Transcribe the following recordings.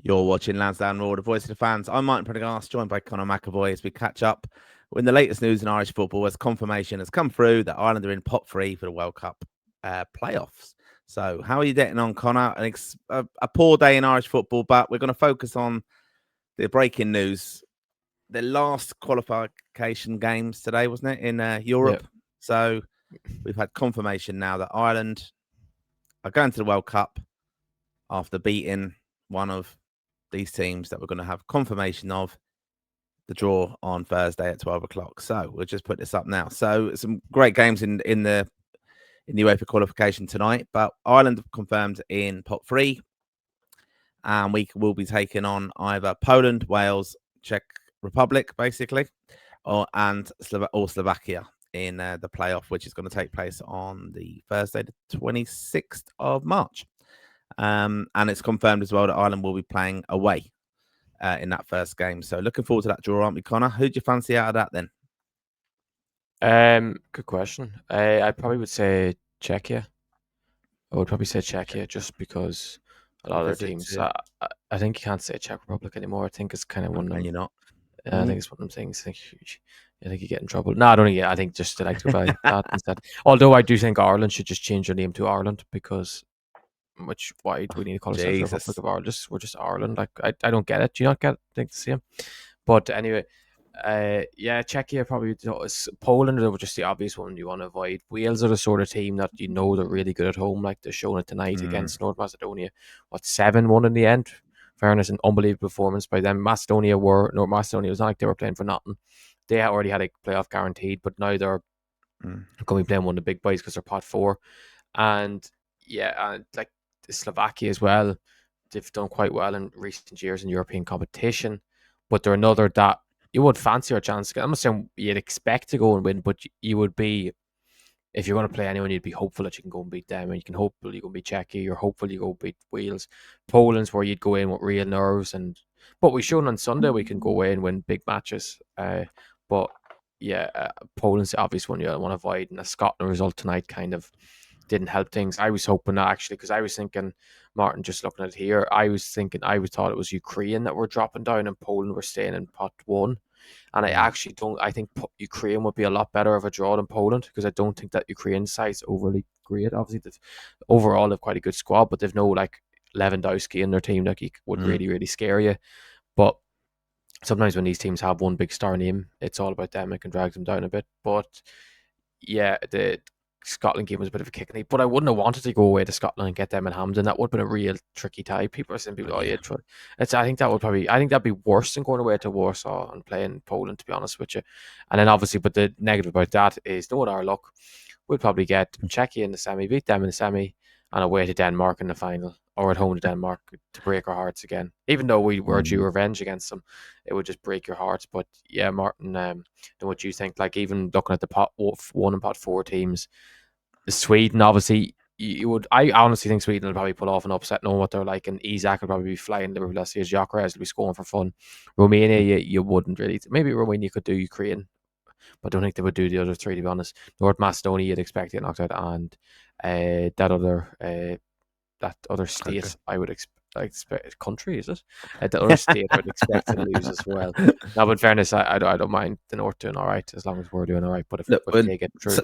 You're watching Lansdowne Roar, the voice of the fans. I'm Martin Prendergast, joined by Conor McAvoy as we catch up in the latest news in Irish football as confirmation has come through that Ireland are in pot 3 for the World Cup playoffs. So how are you getting on, Conor? A poor day in Irish football, but we're going to focus on the breaking news. The last qualification games today, wasn't it, in Europe? Yep. So we've had confirmation now that Ireland are going to the World Cup after beating one of these teams that we're going to have confirmation of the draw on Thursday at 12 o'clock. So we'll just put this up now. So some great games in the UEFA qualification tonight, but Ireland have confirmed in pot 3, and we will be taking on either Poland, Wales, Czech Republic, basically, or Slovakia in the playoff, which is going to take place on the Thursday, the 26th of March. And it's confirmed as well that Ireland will be playing away in that first game. So looking forward to that draw, aren't we, Conor? Who do you fancy out of that then? Good question. I probably would say Czechia. I would probably say Czechia just because a lot of their teams. I think you can't say Czech Republic anymore. I think it's kind of one of them. You're not. I think it's one of them things. I think you get in trouble. No, I don't think. I think just to like to go by that instead. Although I do think Ireland should just change their name to Ireland because. Why do we need to call ourselves the Republic of Ireland? We're just Ireland. Like I don't get it. Do you not get it? I think the same. But anyway, yeah, Czechia probably. Poland are just the obvious one you want to avoid. Wales are the sort of team that you know they're really good at home. Like they're showing it tonight against North Macedonia. 7-1 in the end. Fairness, an unbelievable performance by them. North Macedonia was not like they were playing for nothing. They already had a playoff guaranteed, but now they're going to be playing one of the big boys because they're pot 4. And yeah, and like Slovakia as well, they've done quite well in recent years in European competition, but they're another that you would fancy your chance. I'm not saying you'd expect to go and win, but you would be, if you're going to play anyone, you'd be hopeful that you can go and beat them, and you can hopefully go and beat Czechia, you're hopeful you go beat Wales. Poland's where you'd go in with real nerves, but we've shown on Sunday we can go away and win big matches. But yeah, Poland's the obvious one you want to avoid, and a Scotland result tonight kind of didn't help things. I was hoping that actually, because I was thinking, Martin, just looking at it here, I thought it was Ukraine that were dropping down and Poland were staying in pot 1. And I actually don't. I think Ukraine would be a lot better of a draw than Poland because I don't think that Ukraine side's overly great. Obviously, overall they've quite a good squad, but they've no like Lewandowski in their team that would really, really scare you. But sometimes when these teams have one big star name, it's all about them. It can drag them down a bit. But yeah, the Scotland game was a bit of a kick in the, but I wouldn't have wanted to go away to Scotland and get them in Hampden. That would have been a real tricky tie. People are saying, I think that'd be worse than going away to Warsaw and playing Poland, to be honest with you. And then obviously, but the negative about that is, knowing our luck, we'll probably get Czechia in the semi, beat them in the semi, and away to Denmark in the final, or at home to Denmark to break our hearts again. Even though we were due revenge against them, it would just break your hearts. But yeah, Martin, know what you think? Like, even looking at the pot 1 and pot 4 teams, Sweden, obviously, I honestly think Sweden will probably pull off an upset, knowing what they're like, and Isak will probably be flying Liverpool. Let's see, as Gyökeres will be scoring for fun. Romania, you wouldn't really. Maybe Romania could do Ukraine, but I don't think they would do the other 3, to be honest. North Macedonia, you'd expect to get knocked out, and that other state, okay. I would expect country, is it? The other state I would expect to lose as well. Now, but in fairness, I don't mind the North doing all right as long as we're doing all right. But if they get through.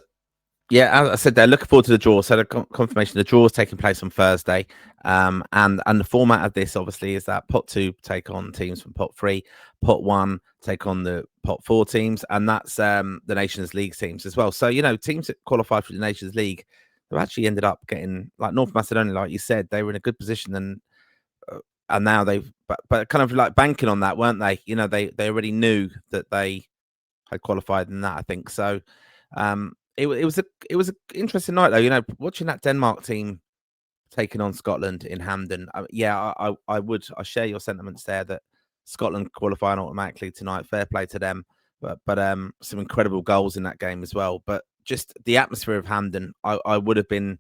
Yeah, as I said, they're looking forward to the draw. So the confirmation, the draw is taking place on Thursday, and the format of this obviously is that pot 2 take on teams from pot 3, pot 1 take on the pot 4 teams, and that's the Nations League teams as well. So teams that qualified for the Nations League, they've actually ended up getting, like North Macedonia, like you said, they were in a good position, and now they've but kind of like banking on that, weren't they? They already knew that they had qualified in that, I think so. It was an interesting night though. Watching that Denmark team taking on Scotland in Hampden. I share your sentiments there that Scotland qualifying automatically tonight. Fair play to them, but some incredible goals in that game as well. But just the atmosphere of Hampden, I would have been a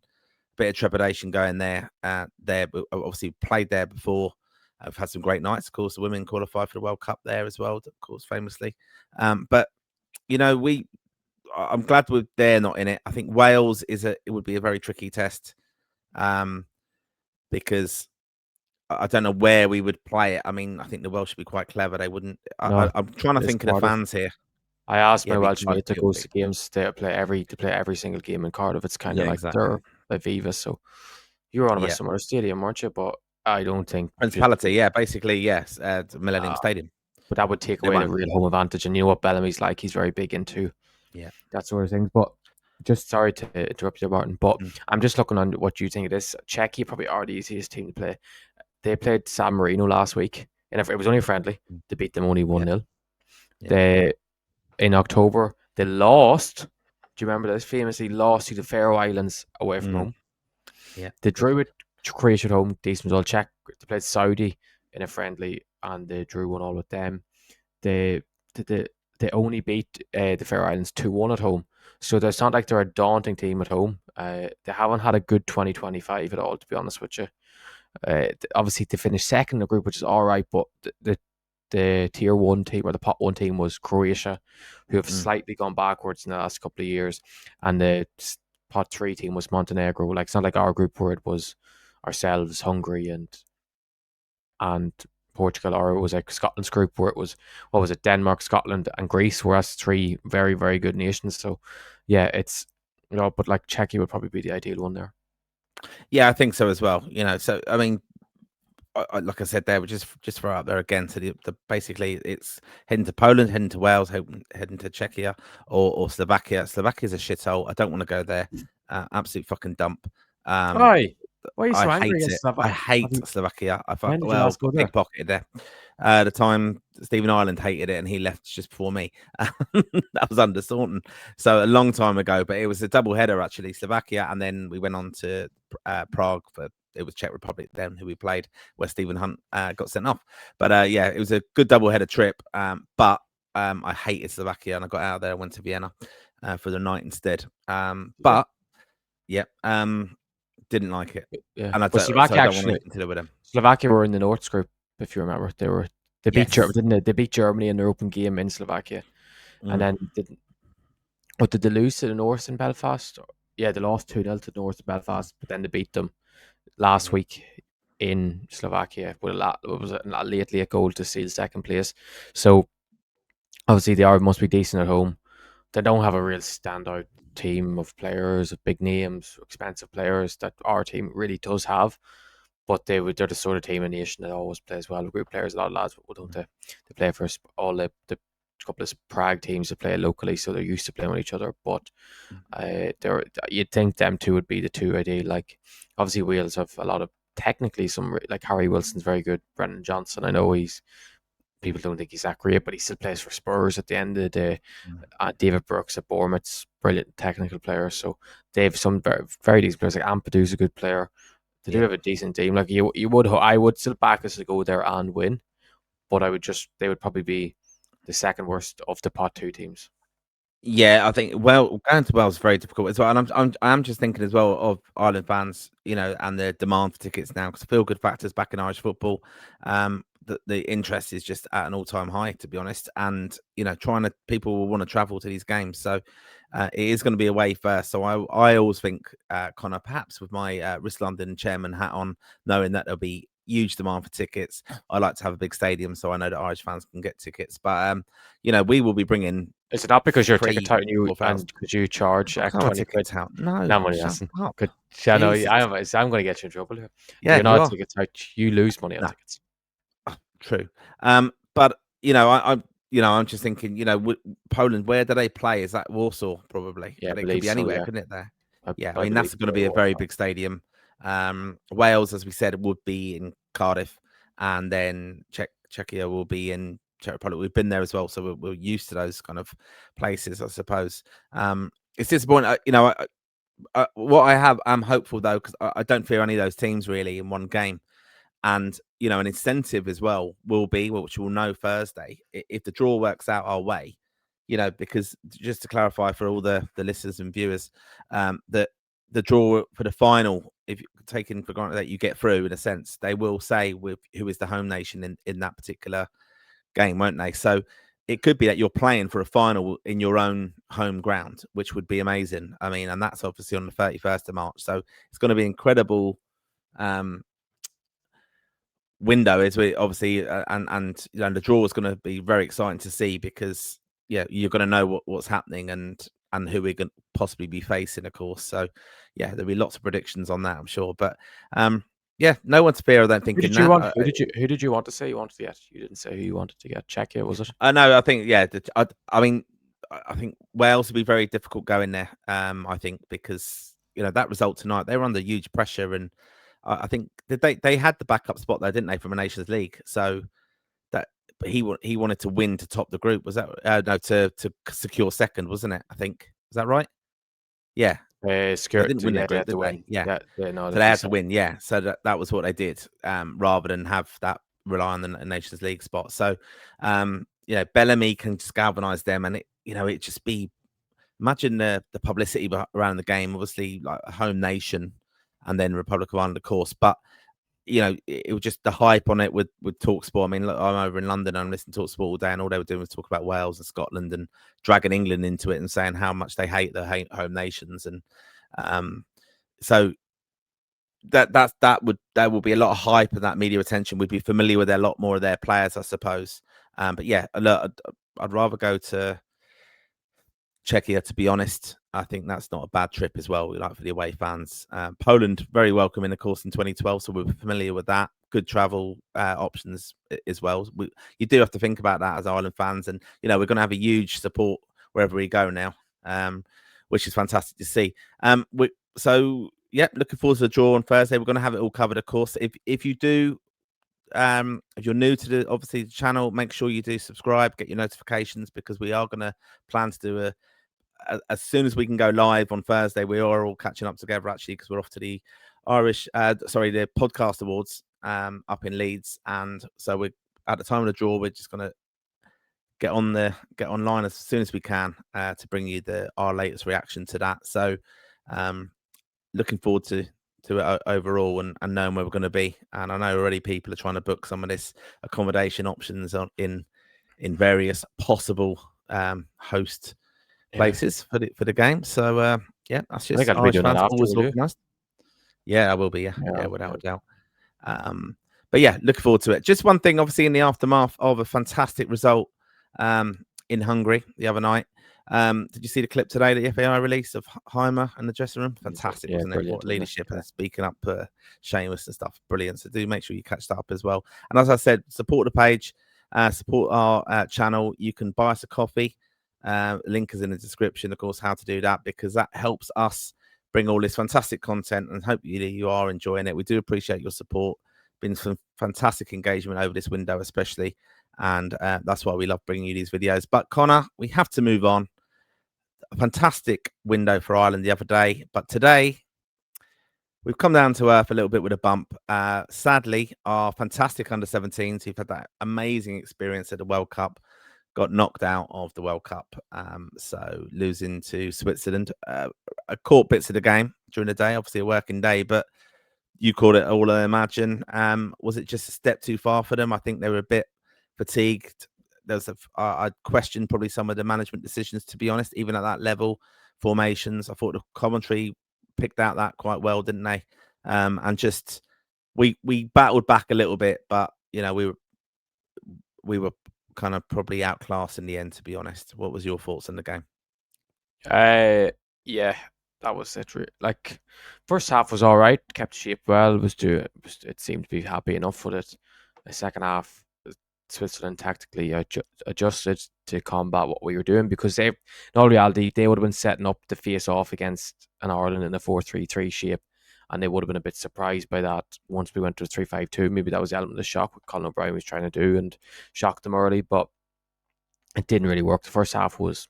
bit of trepidation going there. Obviously played there before. I've had some great nights. Of course, the women qualified for the World Cup there as well. Of course, famously. But I'm glad they're not in it. I think Wales it would be a very tricky test, because I don't know where we would play it. I mean, I think the Welsh should be quite clever. They wouldn't. No, I'm trying to it's think of the Cardiff. fans here. I asked Yeah, my it'd be Welsh Cardiff. mate that It would goes be. to games. They play every single game in Cardiff. It's kind of Yeah, like exactly. they're Aviva. So you were on about Yeah, some other stadium, weren't you? But I don't think just Principality. Yeah, basically yes. Millennium uh, Stadium. but that would take They away the won't. real home advantage. And you know what Bellamy's like; he's very big into Yeah. that sort of thing. But just sorry to interrupt you, Martin. But Mm. I'm just looking on what you think of this. Czechia probably are the easiest team to play. They played San Marino last week, and it was only a friendly. They beat them only 1-0. Yeah. They in October they lost. Do you remember this? Famously lost to the Faroe Islands away from home. Yeah. They drew it Croatia at home, decent result. Czech they played Saudi in a friendly and they drew 1-1 with them. They they only beat the Faroe Islands 2-1 at home. So it's not like they're a daunting team at home. They haven't had a good 2025 at all, to be honest with you. Obviously, they finished second in the group, which is all right, but the tier one team or the pot one team was Croatia, who have slightly gone backwards in the last couple of years, and the pot three team was Montenegro. Like it's not like our group where it was ourselves, Hungary, and Portugal, or it was like Scotland's group where it was what was it, Denmark, Scotland, and Greece, were us three very very good nations. So yeah, it's but like Czechia would probably be the ideal one there. Yeah, I think so as well. So I mean, like I said, there, we just throw out there again. So the basically it's heading to Poland, heading to Wales, heading to Czechia or Slovakia. Slovakia's a shithole. I don't want to go there. Absolute fucking dump. Why? Why are you I so hate angry against it. I Slovakia? hate Slovakia. I thought, When did you well, last go there? pickpocketed there. The time Stephen Ireland hated it and he left just before me. That was under Staunton. So a long time ago, but it was a double header actually, Slovakia. And then we went on to Prague for, it was Czech Republic then who we played, where Stephen Hunt got sent off. But yeah, it was a good double header trip. But I hated Slovakia and I got out of there and went to Vienna for the night instead. But yeah, didn't like it. Yeah, And but so Slovakia I don't want actually, anything to do with them. Slovakia were in the North group, if you remember. They beat Germany, Yes. didn't they? They beat Germany in their open game in Slovakia, and Mm. then did they lose to the North in Belfast? Yeah, they lost 2-0 to the North in Belfast, but then they beat them last Yeah. week in Slovakia with a late goal to seal second place. So obviously they must be decent at home. They don't have a real standout team of players, of big names, expensive players that our team really does have. But they're the sort of team in the nation that always plays well with group players. A lot of lads, don't they? They play for all the couple of Prague teams that play locally, so they're used to playing with each other. But you'd think them two would be the two ideal. Like obviously Wales have a lot of technically some like Harry Wilson's very good. Brendan Johnson, I know people don't think he's that great, but he still plays for Spurs at the end of the day. David Brooks at Bournemouth's brilliant technical player. So they have some very, very decent players. Like Ampadu's a good player. They do have a decent team. Like I would still back us to go there and win, but they would probably be the second worst of the pot two teams. Yeah, I think going to Wales is very difficult as well, and I'm just thinking as well of Ireland fans, and the demand for tickets now because feel good factors back in Irish football. The interest is just at an all-time high, to be honest, and people will want to travel to these games, so it is going to be away first. So I always think, Conor, perhaps with my Risk London chairman hat on, knowing that there'll be huge demand for tickets. I like to have a big stadium, so I know that Irish fans can get tickets, but we will be bringing. Is it not because you're a ticket tout and could you charge I can't 20 ticket quid? tout. No, No money, shut listen. up. Good. I know Jesus. I'm going to get you in trouble here. Yeah, You're you not a are. ticket tout. You lose money on No, tickets. true. But I'm just thinking, Poland. Where do they play? Is that Warsaw? Probably, Yeah, I but it could believe be so. anywhere, Yeah, couldn't it? There. Yeah, I I mean believe that's going to so. be a very big stadium. Wales, as we said, would be in Cardiff, and then Czechia will be in Czech Republic. We've been there as well, so we're used to those kind of places, I suppose. It's disappointing, what I'm hopeful though, because I don't fear any of those teams really in one game. And an incentive as well will be, which we'll know Thursday, if the draw works out our way. Because just to clarify for all the listeners and viewers, that the draw for the final, if taken for granted that you get through, in a sense, they will say with who is the home nation in that particular game, won't they? So it could be that you're playing for a final in your own home ground, which would be amazing. I mean, and that's obviously on the 31st of March. So it's going to be incredible. window is we obviously and the draw is going to be very exciting to see, because you're going to know what's happening and who we're going to possibly be facing, of course. So there'll be lots of predictions on that, I'm sure. But no one's fear of that thinking. Who did you want to say you wanted to get? You didn't say who you wanted to get. Czechia, was it? No, I think I mean I think Wales will be very difficult going there. I think because that result tonight, they were under huge pressure, and I think they had the backup spot there, didn't they, from a Nations League? So that he wanted to win to top the group. Was that no, to secure second, wasn't it? I think, is that right? Yeah. They didn't win their group, did they? Yeah. No, so they had to win. Yeah. So that was what they did, rather than have that rely on the Nations League spot. So Bellamy can just galvanise them, and it just be, imagine the publicity around the game. Obviously, like a home nation, and then Republic of Ireland, of course. But it was just the hype on it with TalkSport. I mean, look, I'm over in London, and I'm listening to TalkSport all day, and all they were doing was talk about Wales and Scotland and dragging England into it and saying how much they hate their home nations. And so there will be a lot of hype, and that media attention. We'd be familiar with a lot more of their players, I suppose. But look, I'd rather go to Czechia, to be honest. I think that's not a bad trip as well. We like for the away fans. Poland, very welcoming, of course, in 2012, so we're familiar with that. Good travel options as well. You do have to think about that as Ireland fans, and we're going to have a huge support wherever we go now, which is fantastic to see. Looking forward to the draw on Thursday. We're going to have it all covered, of course. If you do, if you're new to the channel, make sure you do subscribe, get your notifications, because we are going to plan to do as soon as we can go live on Thursday. We are all catching up together, actually, because we're off to the the podcast awards up in Leeds, and so we're at the time of the draw. We're just going to get online as soon as we can to bring you our latest reaction to that. So looking forward to it overall, and knowing where we're going to be. And I know already people are trying to book some of this accommodation options in various possible host places for the game. So that's just Irish fans always organised. I will be. Yeah, without a doubt. But looking forward to it. Just one thing, obviously, in the aftermath of a fantastic result in Hungary the other night. Did you see the clip today that the FAI released of Heimer in the dressing room? Fantastic, wasn't it? What leadership and speaking up Seamus and stuff. Brilliant. So do make sure you catch that up as well. And as I said, support the page, support our channel. You can buy us a coffee. Link is in the description, of course, how to do that, because that helps us bring all this fantastic content, and hopefully you are enjoying it. We do appreciate your support. Been some fantastic engagement over this window, especially, and that's why we love bringing you these videos. But Conor, we have to move on. A fantastic window for Ireland the other day, but today we've come down to earth a little bit with a bump. Sadly, our fantastic under-17s who've had that amazing experience at the World Cup got knocked out of the World Cup. So losing to Switzerland. I caught bits of the game during the day, obviously a working day, but you called it all, I imagine. Was it just a step too far for them? I think they were a bit fatigued. I'd question probably some of the management decisions, to be honest, even at that level. Formations, I thought the commentary picked out that quite well, didn't they? And just we battled back a little bit, but we were kind of probably outclassed in the end, to be honest. What was your thoughts on the game? That was it. Like, first half was all right, kept shape well. It seemed to be happy enough with it. The second half, Switzerland tactically adjusted to combat what we were doing, because in all reality they would have been setting up to face off against an Ireland in a 4-3-3 shape, and they would have been a bit surprised by that once we went to a 3-5-2. Maybe that was the element of shock what Colin O'Brien was trying to do and shocked them early, but it didn't really work. The first half was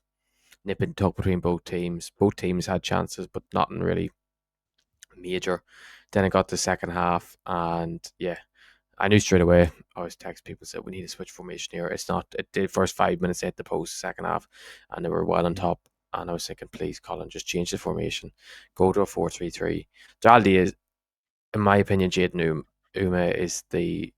nip and tuck between both teams. Both teams had chances, but nothing really major. Then it got the second half, and I knew straight away. I always text people, said we need to switch formation here. It's not. It did first 5 minutes, they hit the post, second half, and they were well on top. And I was thinking, please, Colin, just change the formation, go to a 4-3-3. The reality is, in my opinion, Jaden Uma is the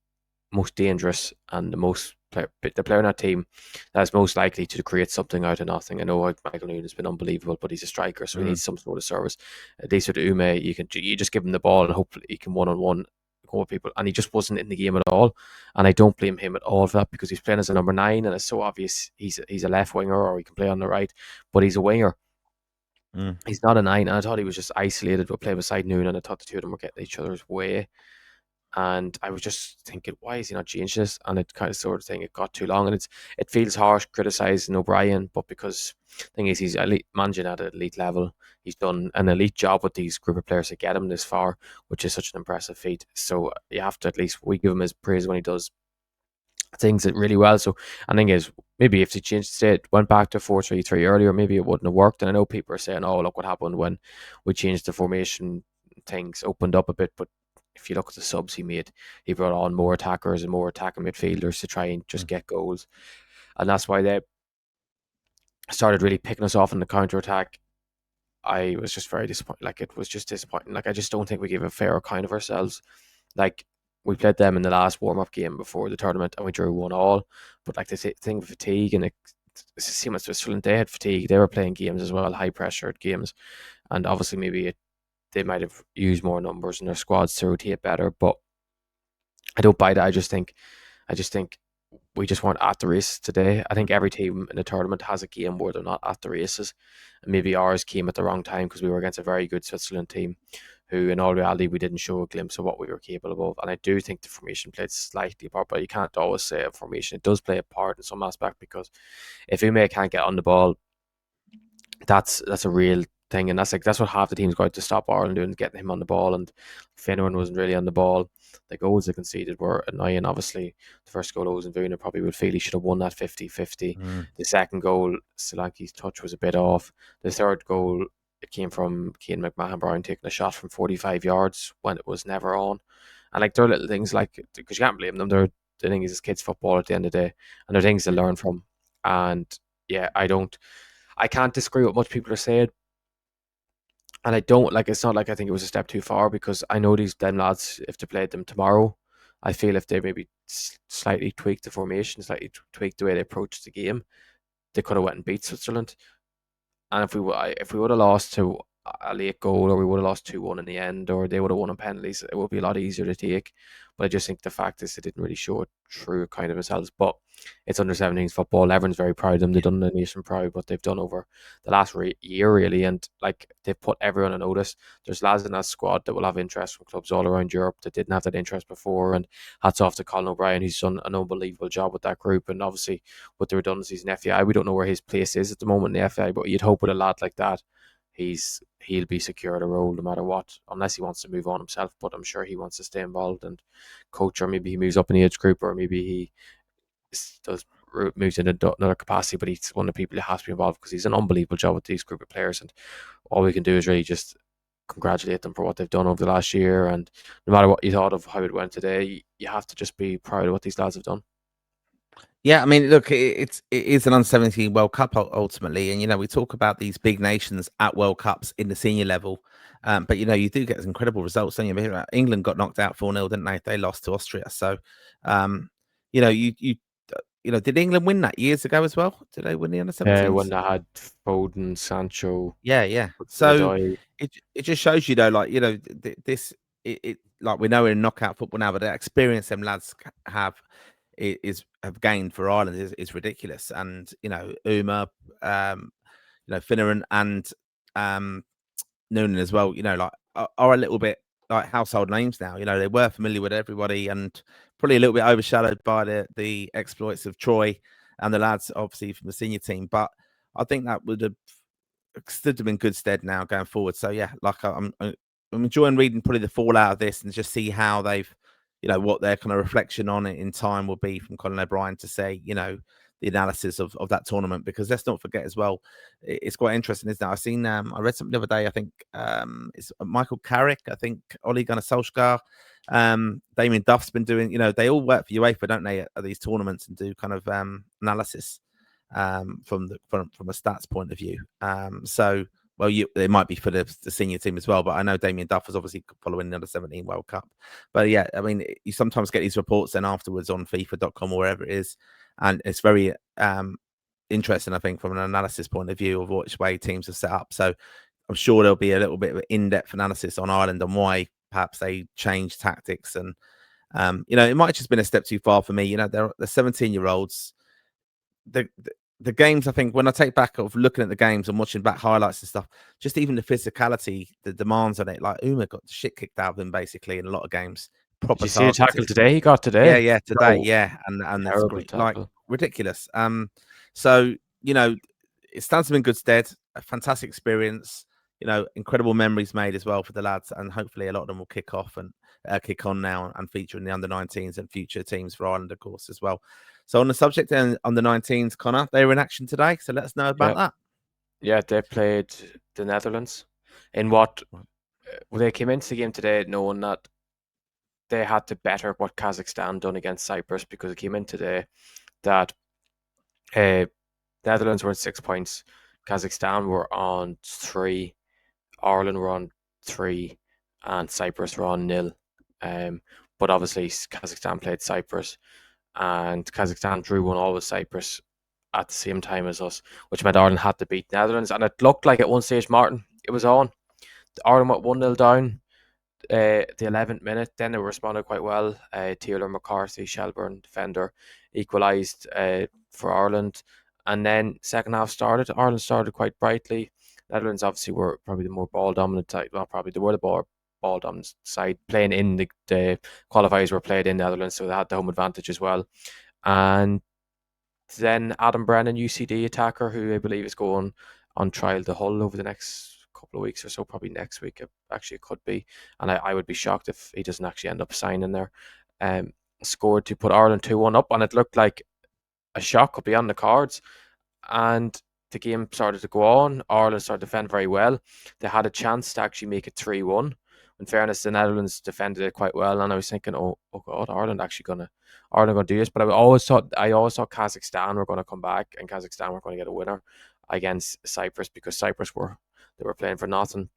most dangerous and the player on our team that's most likely to create something out of nothing. I know Michael Noon has been unbelievable, but he's a striker, so he needs some sort of service. At least with Ume, you just give him the ball and hopefully he can one-on-one go with people, and he just wasn't in the game at all. And I don't blame him at all for that, because he's playing as a number 9, and it's so obvious he's a left winger, or he can play on the right, but he's a winger. He's not a 9, and I thought he was just isolated with play beside Noon, and I thought the two of them were getting each other's way. And I was just thinking, why is he not changing this? And it kind of sort of thing, it got too long, and it feels harsh criticising O'Brien, but because the thing is, he's elite, managing at an elite level. He's done an elite job with these group of players to get him this far, which is such an impressive feat. So you have to, at least we give him his praise when he does things it really well. So I think is, maybe if he changed state, went back to 4-3-3 earlier, maybe it wouldn't have worked. And I know people are saying, oh, look what happened when we changed the formation, things opened up a bit, but if you look at the subs he made, he brought on more attackers and more attacking midfielders to try and just get goals. And that's why they started really picking us off in the counter attack. I was just very disappointed. Like, it was just disappointing. Like, I just don't think we gave a fair account of ourselves. Like, we played them in the last warm-up game before the tournament, and we drew 1-1. But like, the thing with fatigue, and it's the same as Switzerland, they had fatigue. They were playing games as well, high-pressured games. And obviously maybe they might have used more numbers in their squads to rotate better, but I don't buy that. I just think we just weren't at the race today. I think every team in the tournament has a game where they're not at the races, and maybe ours came at the wrong time because we were against a very good Switzerland team, who in all reality we didn't show a glimpse of what we were capable of. And I do think the formation played slightly part, but you can't always say a formation. It does play a part in some aspect, because if Ume can't get on the ball, that's a real thing, and that's what half the teams got to stop Ireland doing, getting him on the ball. And Finneran wasn't really on the ball. The goals they conceded were annoying. Obviously, the first goal, Ozan probably would feel he should have won that 50-50. The second goal, Solanke's touch was a bit off. The third goal, it came from Cian McMahon taking a shot from 45 yards when it was never on. And like, there are little things, like, because you can't blame them. The thing is, it's kids' football at the end of the day, and there are things to learn from. And yeah, I can't disagree with what people are saying. And I don't, like, it's not like I think it was a step too far, because I know them lads, if they played them tomorrow, I feel if they maybe slightly tweaked the formation, slightly tweaked the way they approached the game, they could have went and beat Switzerland. And if we would have lost to a late goal, or we would have lost 2-1 in the end, or they would have won on penalties, it would be a lot easier to take. But I just think the fact is they didn't really show a true kind of themselves. But it's under 17s football. Everyone's very proud of them. They've done the nation proud, what they've done over the last year, really. And like, they've put everyone on notice. There's lads in that squad that will have interest from clubs all around Europe that didn't have that interest before. And hats off to Colin O'Brien, who's done an unbelievable job with that group. And obviously, with the redundancies in FAI, we don't know where his place is at the moment in the FAI, but you'd hope with a lad like that, he'll be secured a role no matter what, unless he wants to move on himself. But I'm sure he wants to stay involved and coach, or maybe he moves up in the age group, or maybe he moves in another capacity. But he's one of the people who has to be involved, because he's an unbelievable job with these group of players, and all we can do is really just congratulate them for what they've done over the last year. And no matter what you thought of how it went today, you have to just be proud of what these lads have done. Yeah, I mean, look, it is an under-17 World Cup ultimately, and we talk about these big nations at World Cups in the senior level, but you do get incredible results. Don't you? England got knocked out 4-0, didn't they? They lost to Austria. So, did England win that years ago as well? Did they win the under-17s? When they had Foden, Sancho, yeah. So it just shows this. Like, we know in knockout football now, but the experience them lads have gained for Ireland is ridiculous. And Uma, Finneran and Noonan as well, are a little bit like household names now. They were familiar with everybody, and probably a little bit overshadowed by the exploits of Troy and the lads obviously from the senior team. But I think that would have stood them in good stead now going forward. So yeah, like, I'm enjoying reading probably the fallout of this, and just see how they've, what their kind of reflection on it in time will be from Colin O'Brien to say, the analysis of that tournament. Because let's not forget as well, it's quite interesting, isn't it? I've seen, I read something the other day, I think it's Michael Carrick, I think Ole Gunnar Solskjaer, Damien Duff's been doing, they all work for UEFA, don't they, at these tournaments, and do kind of analysis from a stats point of view. So, well, it might be for the senior team as well, but I know Damien Duff was obviously following the under-17 World Cup. But yeah, I mean, you sometimes get these reports then afterwards on FIFA.com or wherever it is, and it's very interesting, I think, from an analysis point of view of which way teams are set up. So I'm sure there'll be a little bit of an in-depth analysis on Ireland and why perhaps they change tactics, and it might have just been a step too far for me. They're 17-year-olds. The games, I think, when I take back of looking at the games and watching back highlights and stuff, just even the physicality, the demands on it, like Uma got the shit kicked out of him basically in a lot of games. Did Proper you see the tackle targeted. today? He got today. Yeah, today, No, yeah, and it's terrible great, like tackle. ridiculous. So it stands them in good stead. A fantastic experience. Incredible memories made as well for the lads, and hopefully a lot of them will kick on now and feature in the under-19s and future teams for Ireland, of course, as well. So on the subject of under-19s, Conor, they were in action today. So let us know about that. Yeah, they played the Netherlands in what they came into the game today knowing that they had to better what Kazakhstan done against Cyprus, because it came in today that Netherlands were on 6 points, Kazakhstan were on 3, Ireland were on 3, and Cyprus were on 0. But obviously Kazakhstan played Cyprus, and Kazakhstan drew 1-1 with Cyprus at the same time as us, which meant Ireland had to beat Netherlands. And it looked like at one stage, Martin, it was on. Ireland went 1-0 down the 11th minute. Then they responded quite well. Taylor McCarthy, Shelburne defender, equalised for Ireland. And then second half started. Ireland started quite brightly. Netherlands obviously were probably the more ball dominant side. Well, probably they were the ball dominant side. Playing in the qualifiers were played in Netherlands, so they had the home advantage as well. And then Adam Brennan, UCD attacker, who I believe is going on trial to Hull over the next couple of weeks or so, probably next week. Actually, it could be. And I would be shocked if he doesn't actually end up signing there. Scored to put Ireland 2-1 up, and it looked like a shock could be on the cards. And the game started to go on. Ireland started to defend very well. They had a chance to actually make it 3-1. In fairness, the Netherlands defended it quite well, and I was thinking, oh God, Ireland gonna do this. But I always thought Kazakhstan were gonna come back, and Kazakhstan were gonna get a winner against Cyprus, because Cyprus were playing for nothing.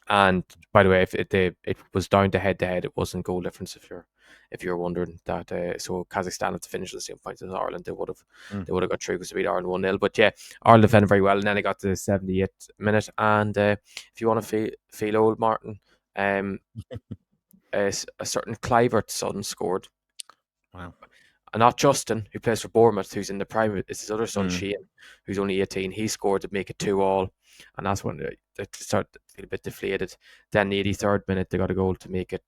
And by the way, if it was down to head, it wasn't goal difference. If you're wondering that, so Kazakhstan had to finish the same points as Ireland, they would have got through because they beat Ireland 1-0. But yeah, Ireland defended very well, and then it got to the 78th minute. And if you want to feel old, Martin, a certain Clivert's son scored. Wow. And not Justin, who plays for Bournemouth, who's in the prime. It's his other son, Shane, who's only 18. He scored to make it 2-2. And that's when they started to feel a bit deflated. Then the 83rd minute, they got a goal to make it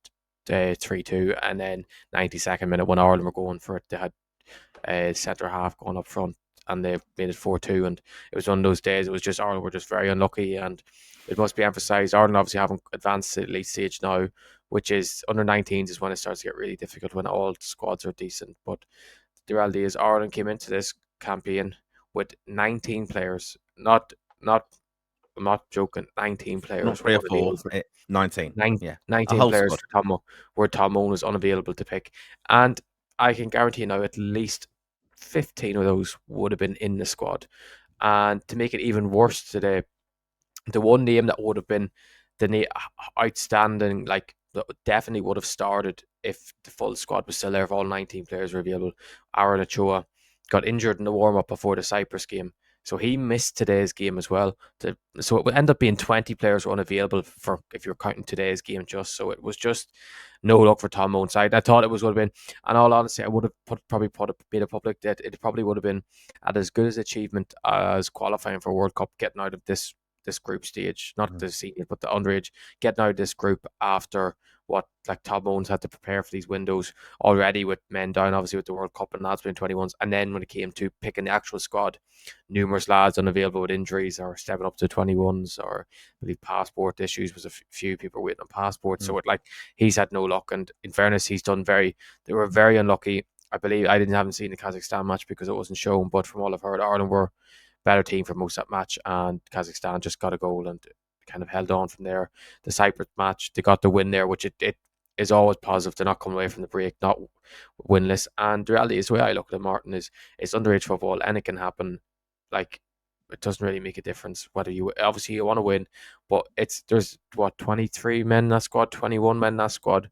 3-2. And then 92nd minute, when Ireland were going for it, they had centre half going up front, and they made it 4-2. And it was one of those days, it was just Ireland were just very unlucky. And it must be emphasised, Ireland obviously haven't advanced to the elite stage now, which is under 19s is when it starts to get really difficult, when all squads are decent. But the reality is Ireland came into this campaign with 19 players. I'm not joking, 19 players. Not 3 or 4, 19. Yeah. 19 players for where Tom Owen was unavailable to pick. And I can guarantee you now at least 15 of those would have been in the squad. And to make it even worse today, the one name that would have been the outstanding, like definitely would have started if the full squad was still there, if all 19 players were available. Aaron Ochoa got injured in the warm-up before the Cyprus game, so he missed today's game as well. So it would end up being 20 players were unavailable for, if you're counting today's game just. So it was just no luck for Tom Owen's side. I thought it would have been, and all honesty, I would have made it public that it probably would have been at as good as achievement as qualifying for World Cup, getting out of this group stage, not the senior, but the underage, getting out of this group after what like Tom Owens had to prepare for these windows already, with men down obviously with the World Cup and lads playing 21s, and then when it came to picking the actual squad, numerous lads unavailable with injuries or stepping up to 21s, or I believe passport issues, was a few people waiting on passports. So he's had no luck, and in fairness, they were very unlucky. I believe I haven't seen the Kazakhstan match because it wasn't shown, but from all I've heard, Ireland were better team for most of that match, and Kazakhstan just got a goal and kind of held on from there. The Cyprus match, they got the win there, which it is always positive. They're not coming away from the break not winless. And the reality is, the way I look at it, Martin, is it's underage football, and it can happen. Like, it doesn't really make a difference whether you obviously you want to win, but there's 23 men in that squad, 21 men in that squad,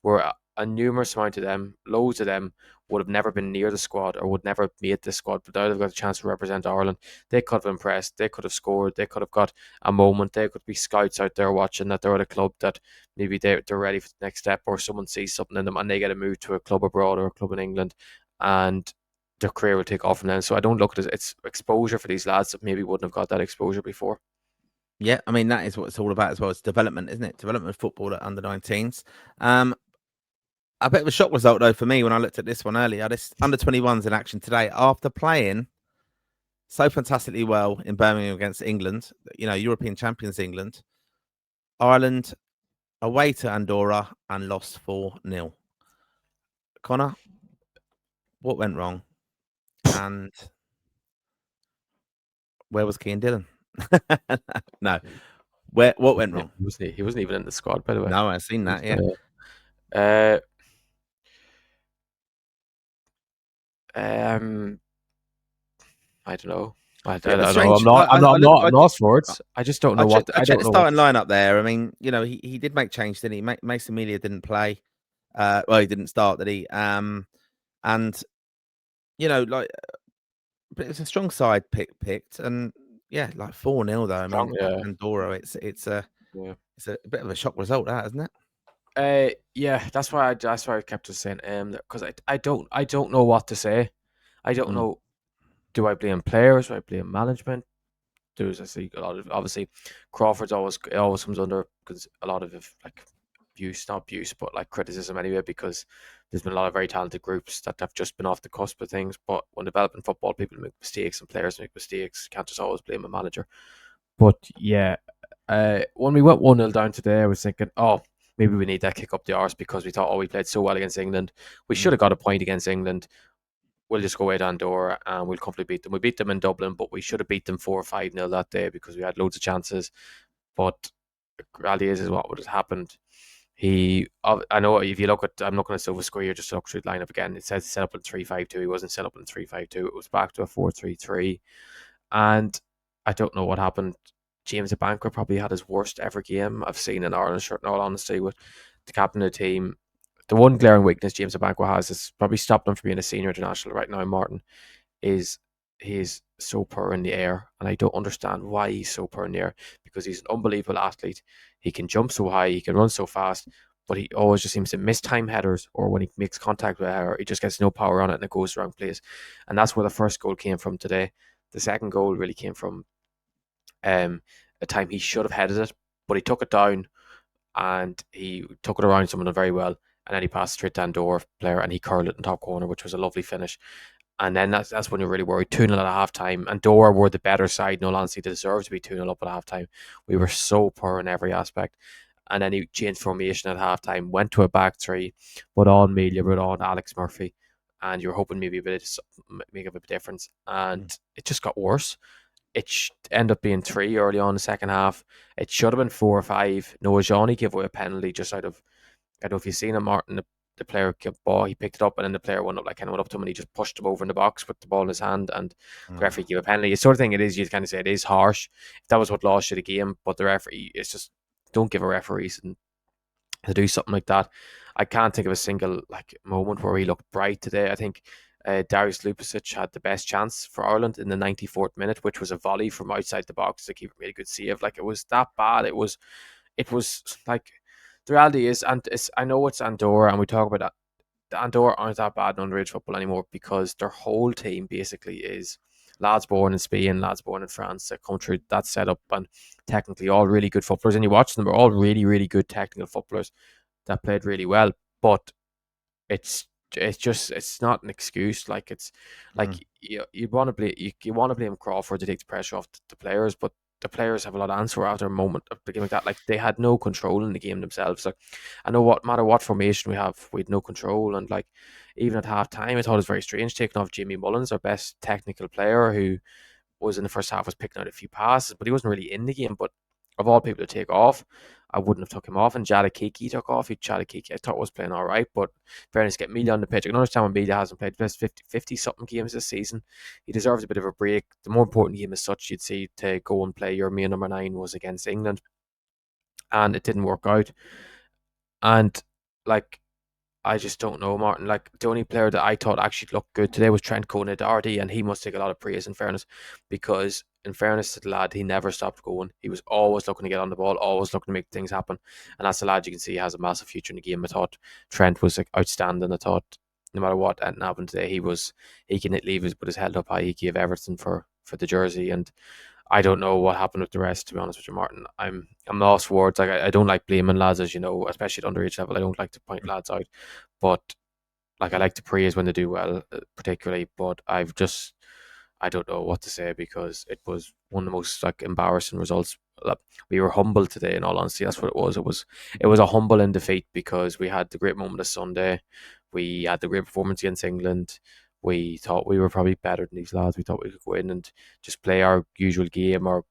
where a numerous amount of them, loads of them, would have never been near the squad or would never made the squad, but now they've got a chance to represent Ireland. They could have impressed, they could have scored, they could have got a moment, they could be scouts out there watching that they're at a club that maybe they're ready for the next step, or someone sees something in them and they get a move to a club abroad or a club in England, and their career will take off from then. So I don't look at it, it's exposure for these lads that maybe wouldn't have got that exposure before. Yeah, I mean, that is what it's all about as well. It's development, isn't it? Development of football at under 19s. A bit of a shock result, though, for me when I looked at this one earlier. This under 21s in action today after playing so fantastically well in Birmingham against England, European champions England. Ireland away to Andorra and lost 4-0. Conor, what went wrong? And where was Cian Dillon? No. What went wrong? He wasn't even in the squad, by the way. No, I've seen that, yeah. I don't know. I Yeah, don't strange. know. I'm not lost for it. I just don't know what. I checked the starting lineup there. I mean, he did make change, didn't he? Mason Melia didn't play. Well, he didn't start, did he? And like, but it's a strong side picked, and yeah, like 4-0 though. I mean, Andorra. It's a bit of a shock result, that, isn't it? Yeah, that's why I kept us saying because I don't know what to say. I don't know. Do I blame players? Do I blame management? I see a lot of, obviously, Crawford's always comes under because a lot of like not abuse, but like criticism anyway, because there's been a lot of very talented groups that have just been off the cusp of things. But when developing football, people make mistakes and players make mistakes. Can't just always blame a manager. But yeah, when we went 1-0 down today, I was thinking, oh, maybe we need that kick up the arse because we thought, oh, we played so well against England. We should have got a point against England. We'll just go away to Andorra and we'll comfortably beat them. We beat them in Dublin, but we should have beat them 4 or 5-0 that day because we had loads of chances. But the reality is what would have happened. I know if you look at, I'm looking at Silver Square, just look through the lineup again. It says set up in 3-5-2. He wasn't set up in 3-5-2. It was back to a 4-3-3. And I don't know what happened. James Abankwah probably had his worst ever game I've seen in Ireland shirt, in all honesty, with the captain of the team. The one glaring weakness James Abankwah has is probably stopped him from being a senior international right now, Martin, is he's so poor in the air. And I don't understand why he's so poor in the air, because he's an unbelievable athlete. He can jump so high, he can run so fast, but he always just seems to miss time headers, or when he makes contact with a header, he just gets no power on it and it goes the wrong place. And that's where the first goal came from today. The second goal really came from a time he should have headed it, but he took it down and he took it around someone very well, and then he passed straight to Andorra player and he curled it in top corner, which was a lovely finish. And then that's when you're really worried. 2-0 at half time. Andorra were the better side. No, honestly, they deserved to be 2-0 up at half time. We were so poor in every aspect. And then he changed formation at half time, went to a back three, put on Melia, put on Alex Murphy, and you're hoping maybe make a bit of a difference. And it just got worse. It ended up being 3 early on in the second half. It should have been 4 or 5. Noah Johnny gave away a penalty just out of, I don't know if you've seen him, Martin. The player ball, he picked it up, and then the player went up to him and he just pushed him over in the box with the ball in his hand, and the referee gave a penalty. It's sort of thing. It is, you kind of say it is harsh. If that was what lost you the game, but the referee, it's just, don't give a referee to do something like that. I can't think of a single moment where he looked bright today. I think Darius Lupicic had the best chance for Ireland in the 94th minute, which was a volley from outside the box. The keeper made a good save. It was that bad. It was like, the reality is, and I know it's Andorra, and we talk about that. The Andorra aren't that bad in underage football anymore because their whole team basically is lads born in Spain, lads born in France, that come through that setup, and technically all really good footballers. And you watch them, they're all really, really good technical footballers that played really well. But it's not an excuse. You want to blame Crawford to take the pressure off the players, but the players have a lot of answer after a moment of the game like that. They had no control in the game themselves. I know what matter what formation we had no control. And even at half time, I thought it was very strange taking off Jamie Mullins, our best technical player, who was in the first half, was picking out a few passes, but he wasn't really in the game. But of all people to take off, I wouldn't have took him off. And Kiki took off. Kiki, I thought, was playing all right, but fairness, get Melia on the pitch. I can understand when Melia hasn't played 50 something games this season. He deserves a bit of a break. The more important game as such, you'd see, to go and play your main number 9 was against England, and it didn't work out. And I just don't know, Martin. Like, the only player that I thought actually looked good today was Trent Conor-Doherty, and he must take a lot of praise, in fairness, because in fairness to the lad, he never stopped going. He was always looking to get on the ball, always looking to make things happen, and that's the lad you can see has a massive future in the game. I thought Trent was like outstanding. I thought no matter what happened today, he can leave his put his head up high. He gave everything for the jersey, and I don't know what happened with the rest, to be honest with you, Martin. I'm lost for words. Like, I don't like blaming lads, as you know, especially at underage level. I don't like to point lads out, but like, I like to praise when they do well, particularly. But I don't know what to say, because it was one of the most like embarrassing results. We were humbled today, in all honesty. That's what it was. It was a humble in defeat, because we had the great moment of Sunday. We had the great performance against England. We thought we were probably better than these lads. We thought we could go in and just play our usual game, or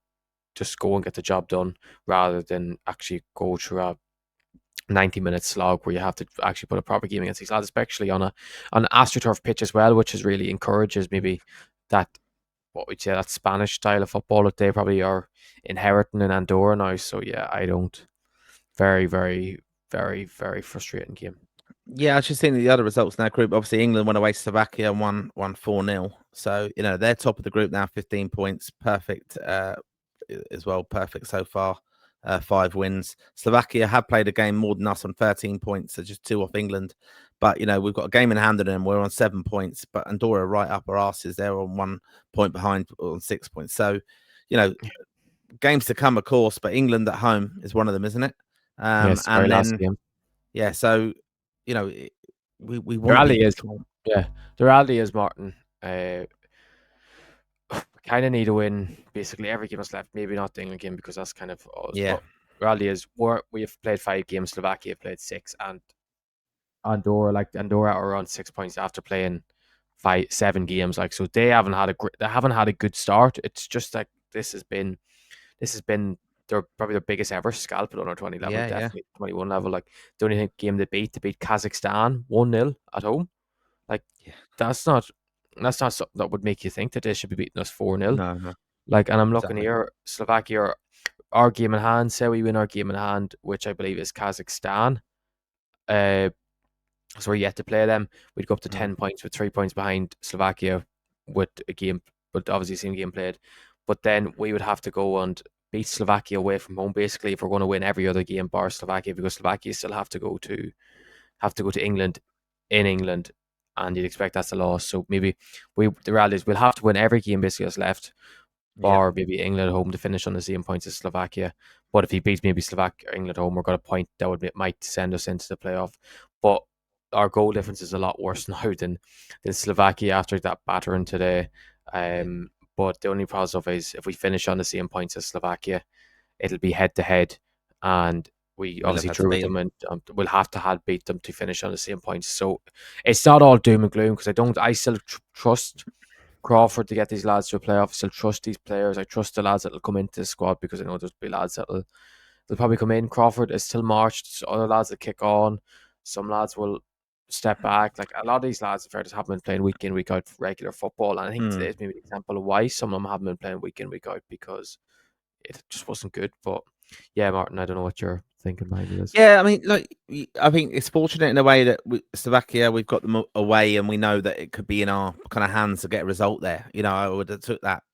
just go and get the job done, rather than actually go through a 90-minute slog where you have to actually put a proper game against these lads, especially on an AstroTurf pitch as well, which is really encourages maybe that, what we'd say, that Spanish style of football that they probably are inheriting in Andorra now. So yeah, I don't. Very, very, very, very frustrating game. Yeah, I was just seeing the other results in that group. Obviously, England went away to Slovakia and won 4-0. So, they're top of the group now, 15 points. Perfect as well. Perfect so far. 5 wins. Slovakia have played a game more than us on 13 points, so just 2 off England. But, we've got a game in hand on them. We're on 7 points, but Andorra right up our asses. They're on 1 point behind on 6 points. So, games to come, of course, but England at home is one of them, isn't it? Yes, very And last then, game. yeah, so we The want to reality be. is, yeah, the reality is, Martin, kind of need to win basically every game that's left. Maybe not the England game, because that's kind of us. Yeah, But reality is, we have played 5 games. Slovakia have played 6, and Andorra are on 6 points after playing 7 games. Like, so they haven't had a good start. It's just like this has been their probably their biggest ever scalp at under 20 level, yeah. definitely 21 level. Like, the only game they beat Kazakhstan 1-0 at home. Like, Yeah. that's not something that would make you think that they should be beating us 4-0. No, Like, and I'm looking exactly. here, Slovakia, our game in hand. Say we win our game in hand, which I believe is Kazakhstan. So we're yet to play them. We'd go up to 10 points, with 3 points behind Slovakia, with a game, but obviously same game played. But then we would have to go and beat Slovakia away from home, basically, if we're going to win every other game bar Slovakia, because Slovakia still have to go to England, in England, and you'd expect that's a loss. So maybe the reality is we'll have to win every game basically that's left, Yeah, bar maybe England at home, to finish on the same points as Slovakia. But if he beats maybe Slovakia or England at home, we're got a point that might send us into the playoff. But our goal difference is a lot worse now than Slovakia after that battering today. yeah. But the only positive is, if we finish on the same points as Slovakia, it'll be head to head, and we We'll have obviously had to drew with beat them, them. and we'll have to beat them to finish on the same points. So it's not all doom and gloom, because I still trust Crawford to get these lads to a playoff. I still trust these players. I trust the lads that will come into the squad, because I know there'll be lads they'll probably come in. Crawford is still March. There's other lads that kick on. Some lads will step back. Like, a lot of these lads, in fact, haven't been playing week in, week out regular football. And I think today is maybe an example of why some of them haven't been playing week in, week out, because it just wasn't good. But yeah, Martin, I don't know what you're thinking behind this. Yeah, I mean, I think it's fortunate in a way that Slovakia, we've got them away, and we know that it could be in our kind of hands to get a result there. I would have took that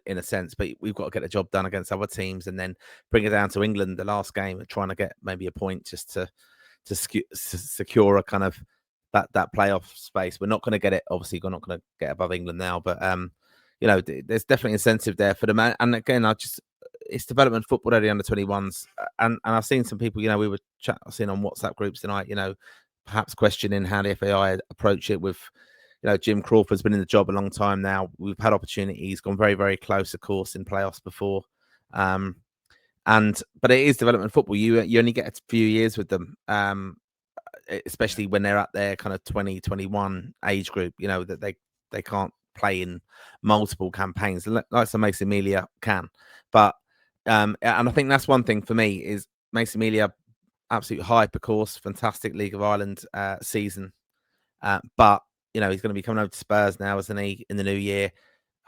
in a sense, but we've got to get the job done against other teams, and then bring it down to England the last game and trying to get maybe a point just to secure a kind of that playoff space. We're not going to get it. Obviously, we're not going to get above England now, but there's definitely incentive there for them. And again, it's development football at the under 21s, and I've seen some people. We were chatting on WhatsApp groups tonight. Perhaps questioning how the FAI approach it with. Jim Crawford's been in the job a long time now. We've had opportunities, gone very, very close, of course, in playoffs before. But it is development football. You only get a few years with them, especially when they're at their kind of 2021 age group. That they can't play in multiple campaigns like some Mason Emilia can. But and I think that's one thing for me is Mason Emilia, absolute hype, of course, fantastic League of Ireland season. But he's going to be coming over to Spurs now, isn't he, in the new year?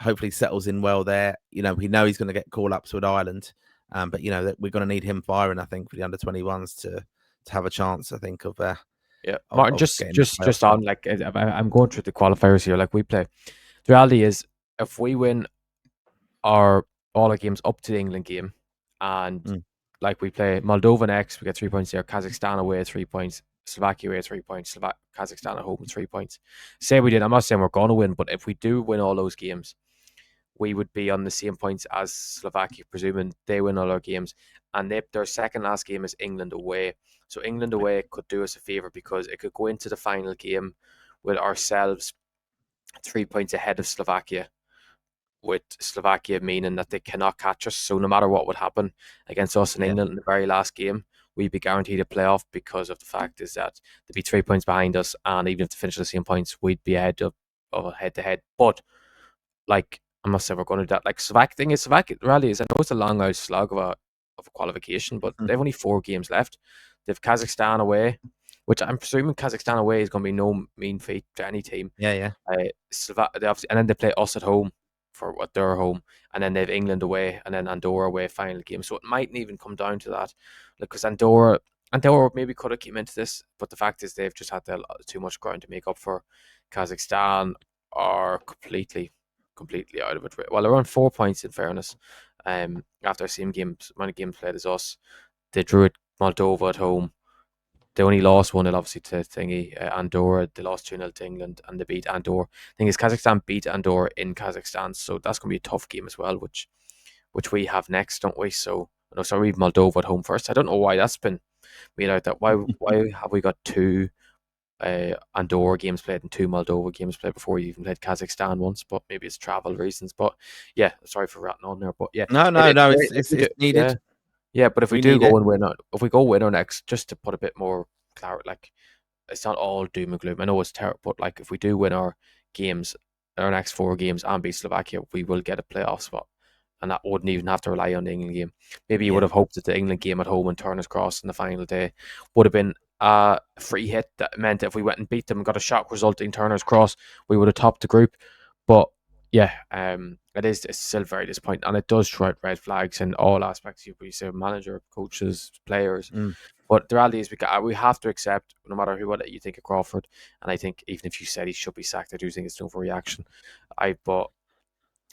Hopefully settles in well there. We know he's going to get call ups with Ireland. But that we're going to need him firing, I think, for the under 21s to have a chance, I think, of Yeah, of, Martin, of getting the just playoffs. on like I'm going through the qualifiers here. Like we play, the reality is if we win our all our games up to the England game, and Mm. like we play Moldova next, we get 3 points there. Kazakhstan away 3 points. Slovakia away 3 points. Kazakhstan at home 3 points. Say we did. I'm not saying we're going to win, but if we do win all those games, we would be on the same points as Slovakia, presuming they win all our games. And their second last game is England away. So England away could do us a favour because it could go into the final game with ourselves 3 points ahead of Slovakia, with Slovakia meaning that they cannot catch us. So no matter what would happen against us in Yeah, England in the very last game, we'd be guaranteed a playoff because of the fact is that they'd be 3 points behind us, and even if they finish the same points, we'd be ahead of head to head. But like I'm not saying we're going to do that. Like Slovakia rally is, I know it's a long out slog of a qualification, but they've only 4 games left. They've Kazakhstan away, which I'm presuming Kazakhstan away is going to be no mean feat to any team. yeah. And then they play us at home for what their home, and then they have England away, and then Andorra away final game. So it mightn't even come down to that, because Andorra maybe could have came into this, but the fact is they've just had too much ground to make up for. Kazakhstan are completely out of it. Well, they're on 4 points in fairness. After the same games, amount of games played as us, they drew at Moldova at home. They only lost 1-0 obviously to Andorra. They lost 2-0 to England, and they beat Andorra. Thing is, Kazakhstan beat Andorra in Kazakhstan, so that's going to be a tough game as well, which we have next, don't we? So no, sorry, we have Moldova at home first. I don't know why that's been made out that why have we got 2 Andorra games played and 2 Moldova games played before we even played Kazakhstan once, but maybe it's travel reasons. But yeah, sorry for ratting on there. But yeah, No. It's needed. Yeah, but if we We do need go it. and win, if we go win our next, just to put a bit more clarity, like it's not all doom and gloom. I know it's terrible, but like if we do win our games, our next 4 games, and beat Slovakia, we will get a playoff spot, and that wouldn't even have to rely on the England game. Maybe you would Yeah, have hoped that the England game at home and Turner's Cross in the final day would have been a free hit that meant if we went and beat them and got a shock result in Turner's Cross, we would have topped the group. But yeah, it's still very disappointing, and it does throw out red flags in all aspects. You say manager, coaches, players. But the reality is we have to accept, no matter what you think of Crawford, and I think even if you said he should be sacked, I do think it's an overreaction. But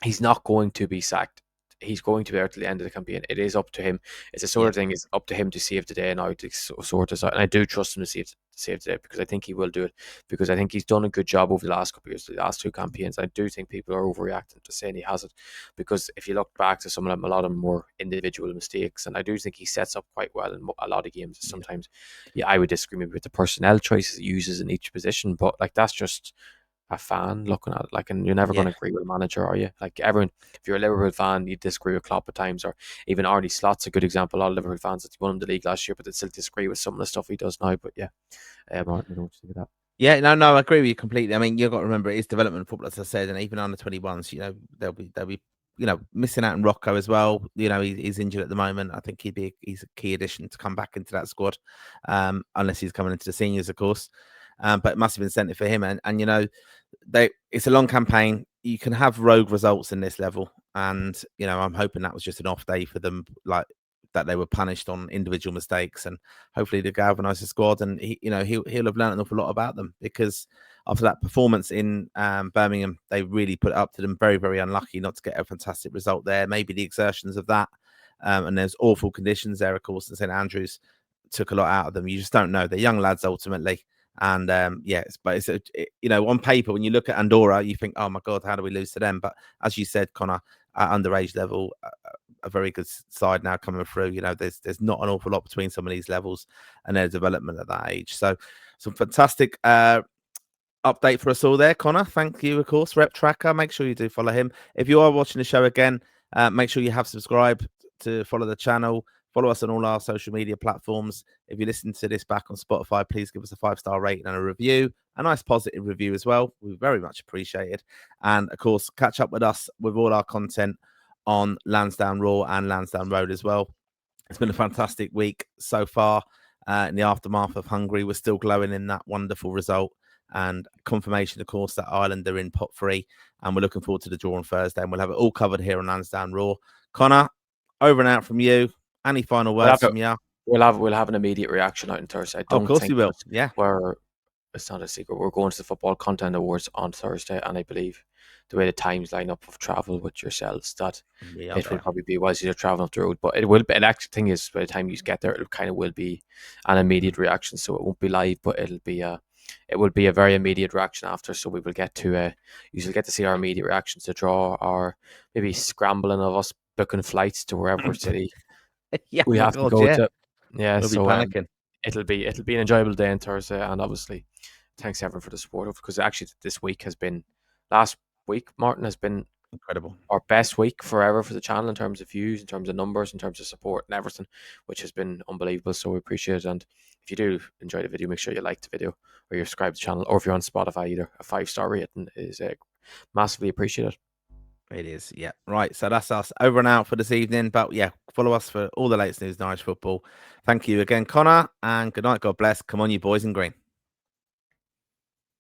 he's not going to be sacked. He's going to be out till the end of the campaign. It is up to him. It's a sort yeah, of thing. It's up to him to save the day now to sort this out. And I do trust him to save the day, because I think he will do it. Because I think he's done a good job over the last couple of years, the last 2 campaigns. I do think people are overreacting to saying he hasn't, because if you look back to some of them, a lot of them were individual mistakes, and I do think he sets up quite well in a lot of games. Sometimes, yeah, I would disagree maybe with the personnel choices he uses in each position, but like that's just a fan looking at it, like, and you're never going yeah. to agree with a manager, are you? Like everyone, if you're a Liverpool fan, you disagree with Klopp at times, or even Arnie Slot's a good example. A lot of Liverpool fans that won the league last year, but they still disagree with some of the stuff he does now. But yeah, Martin, I don't think of that. Yeah, no, I agree with you completely. I mean, you've got to remember it is development football, as I said, and even under 21s, they'll be missing out on Rocco as well. He's injured at the moment. I think he's a key addition to come back into that squad, unless he's coming into the seniors, of course. But it must have been incentive for him, and it's a long campaign. You can have rogue results in this level, and I'm hoping that was just an off day for them, like that they were punished on individual mistakes, and hopefully to galvanise the squad. And he'll have learned an awful lot about them, because after that performance in Birmingham, they really put it up to them. Very, very unlucky not to get a fantastic result there. Maybe the exertions of that, and there's awful conditions there, of course, and St Andrews took a lot out of them. You just don't know. They're young lads ultimately. And on paper, when you look at Andorra, you think, oh my God, how do we lose to them? But as you said, Conor, at underage level, a very good side now coming through. There's not an awful lot between some of these levels and their development at that age. So some fantastic update for us all there, Conor. Thank you, of course, Rep Tracker. Make sure you do follow him. If you are watching the show again, make sure you have subscribed to follow the channel. Follow us on all our social media platforms. If you listen to this back on Spotify, please give us a 5-star rating and a review. A nice positive review as well. We very much appreciate it. And of course, catch up with us with all our content on Lansdowne Raw and Lansdowne Road as well. It's been a fantastic week so far. In the aftermath of Hungary, we're still glowing in that wonderful result and confirmation, of course, that Ireland are in pot 3. And we're looking forward to the draw on Thursday. And we'll have it all covered here on Lansdowne Raw. Conor, over and out from you. Any final words from you? we'll have an immediate reaction out on Thursday. I Oh, of don't course think you will. that Yeah. it's not a secret. We're going to the Football Content Awards on Thursday, and I believe the way the times line up of travel with yourselves, that We are it will there. probably be whilst you're traveling up the road. But it will be. The actual thing is, by the time you get there, it kind of will be an immediate reaction. So it won't be live, but it will be a very immediate reaction after. So we will get to usually get to see our immediate reactions to draw, or maybe scrambling of us booking flights to wherever city Yeah. we My have to God. go Yeah. to. Yeah, We'll be so panicking. it'll be an enjoyable day on Thursday, and obviously thanks everyone for the support, because actually this week has been last week, Martin, has been Incredible. our best week forever for the channel in terms of views, in terms of numbers, in terms of support and everything, which has been unbelievable. So we appreciate it. And if you do enjoy the video, make sure you like the video or you subscribe to the channel, or if you're on Spotify, either a 5-star rating is massively appreciated. It is, yeah. Right, so that's us over and out for this evening. But yeah, follow us for all the latest news in Irish football. Thank you again, Conor, and good night. God bless. Come on, you boys in green.